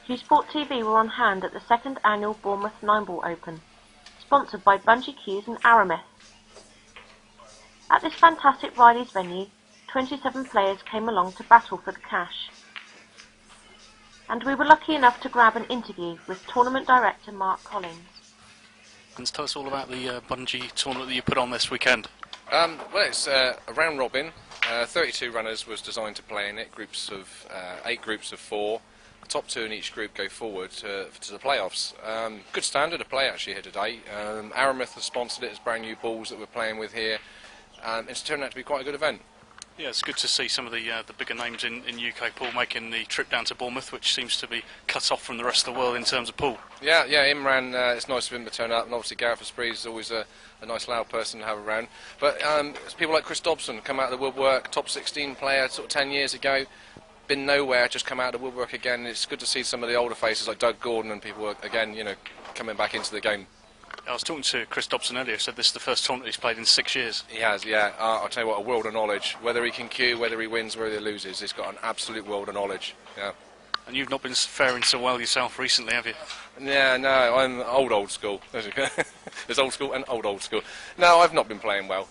CueSport TV were on hand at the second annual Bournemouth 9-Ball Open, sponsored by Bungee Cues and Aramith. At this fantastic Riley's venue, 27 players came along to battle for the cash. And we were lucky enough to grab an interview with tournament director Mark Collins. And tell us all about the bungee tournament that you put on this weekend. Well, it's a round robin. 32 runners was designed to play in it. Eight groups of 4. The top 2 in each group go forward to the playoffs. Good standard of play actually here today. Aramith has sponsored it as brand new balls that we're playing with here. It's turned out to be quite a good event. Yeah, it's good to see some of the bigger names in UK pool making the trip down to Bournemouth, which seems to be cut off from the rest of the world in terms of pool. Yeah, Imran, it's nice of him to turn up, and obviously Gareth Esprit is always a nice loud person to have around. But people like Chris Dobson come out of the woodwork, top 16 player sort of 10 years ago, been nowhere, just come out of the woodwork again. It's good to see some of the older faces like Doug Gordon and people again, coming back into the game. I was talking to Chris Dobson earlier, said this is the first tournament he's played in 6 years. He has, yeah. I'll tell you what, a world of knowledge. Whether he can cue, whether he wins, whether he loses, he's got an absolute world of knowledge, yeah. And you've not been faring so well yourself recently, have you? Yeah, no, I'm old school. There's old school and old school. No, I've not been playing well.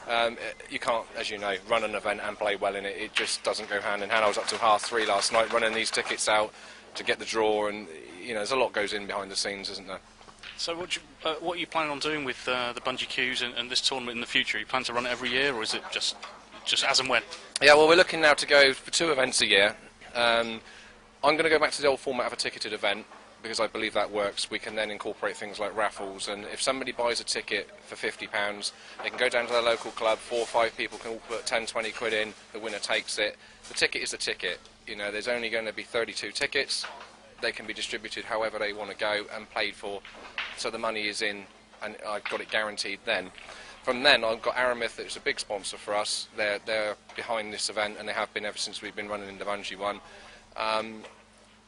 You can't, as you know, run an event and play well in it. It just doesn't go hand in hand. I was up till 3:30 last night running these tickets out to get the draw, and there's a lot goes in behind the scenes, isn't there? So what are you planning on doing with the bungee cues and this tournament in the future? Are you planning to run it every year, or is it just as and when? Yeah, well, we're looking now to go for 2 events a year. I'm going to go back to the old format of a ticketed event because I believe that works. We can then incorporate things like raffles, and if somebody buys a ticket for £50, they can go down to their local club, 4 or 5 people can all put 10, 20 quid in, the winner takes it. The ticket is the ticket. There's only going to be 32 tickets. They can be distributed however they want to go and paid for, so the money is in, and I've got it guaranteed then. From then, I've got Aramith, that's a big sponsor for us. They're behind this event, and they have been ever since we've been running in the bungee one.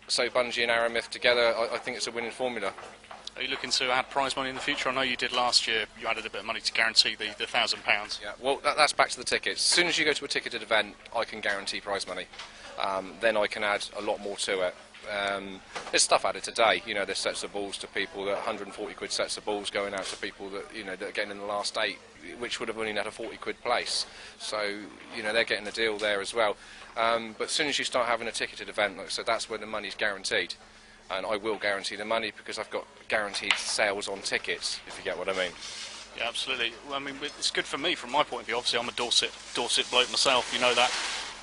So Bungee and Aramith together, I think it's a winning formula. Are you looking to add prize money in the future? I know you did last year. You added a bit of money to guarantee the £1,000. Yeah, well, that's back to the tickets. As soon as you go to a ticketed event, I can guarantee prize money. Then I can add a lot more to it. There's stuff added today, there's sets of balls to people, that 140 quid sets of balls going out to people that, that are getting in the last 8, which would have only had a 40 quid place. So, they're getting a deal there as well. But as soon as you start having a ticketed event, like I said, that's where the money's guaranteed. And I will guarantee the money because I've got guaranteed sales on tickets, if you get what I mean. Yeah, absolutely. Well, I mean, it's good for me from my point of view. Obviously, I'm a Dorset bloke myself, you know that.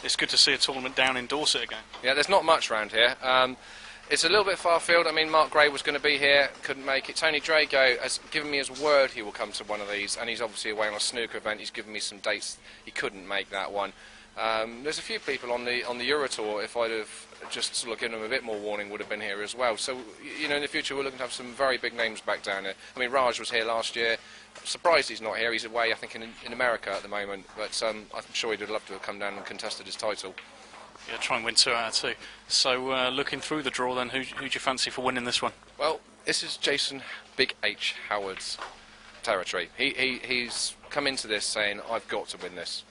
It's good to see a tournament down in Dorset again. Yeah, there's not much around here. It's a little bit far field. I mean, Mark Gray was going to be here, couldn't make it. Tony Drago has given me his word he will come to one of these, and he's obviously away on a snooker event. He's given me some dates. He couldn't make that one. There's a few people on the Euro Tour, if I'd have just sort of given them a bit more warning, would have been here as well. So, in the future we're looking to have some very big names back down here. I mean, Raj was here last year. I'm surprised he's not here. He's away, I think, in America at the moment. But I'm sure he'd love to have come down and contested his title. Yeah, try and win 2 out of 2. So, looking through the draw then, who do you fancy for winning this one? Well, this is Jason Big H Howard's territory. He's come into this saying, I've got to win this.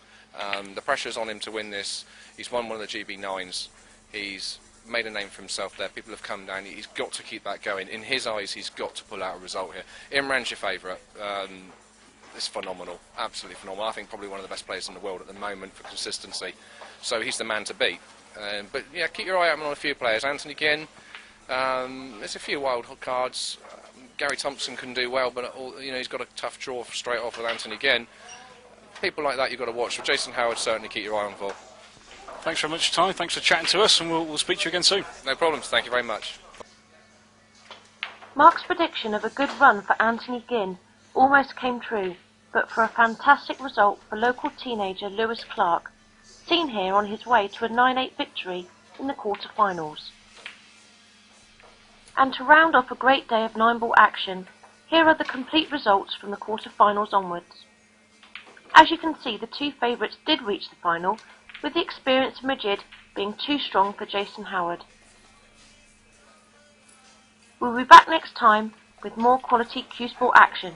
The pressure's on him to win this. He's won one of the GB9s. He's made a name for himself there. People have come down. He's got to keep that going. In his eyes, he's got to pull out a result here. Imran's your favourite. It's phenomenal. Absolutely phenomenal. I think probably one of the best players in the world at the moment for consistency. So he's the man to beat. But yeah, keep your eye out on a few players. Anthony Ginn. There's a few wild cards. Gary Thompson can do well, but he's got a tough draw straight off with Anthony Ginn. People like that you've got to watch. But Jason Howard, certainly keep your eye on for. Thanks very much, Ty. Thanks for chatting to us, and we'll speak to you again soon. No problems. Thank you very much. Mark's prediction of a good run for Anthony Ginn almost came true, but for a fantastic result for local teenager Lewis Clark, seen here on his way to a 9-8 victory in the quarter-finals. And to round off a great day of 9-ball action, here are the complete results from the quarter-finals onwards. As you can see, the 2 favourites did reach the final, with the experienced Majid being too strong for Jason Howard. We'll be back next time with more quality CueSport action.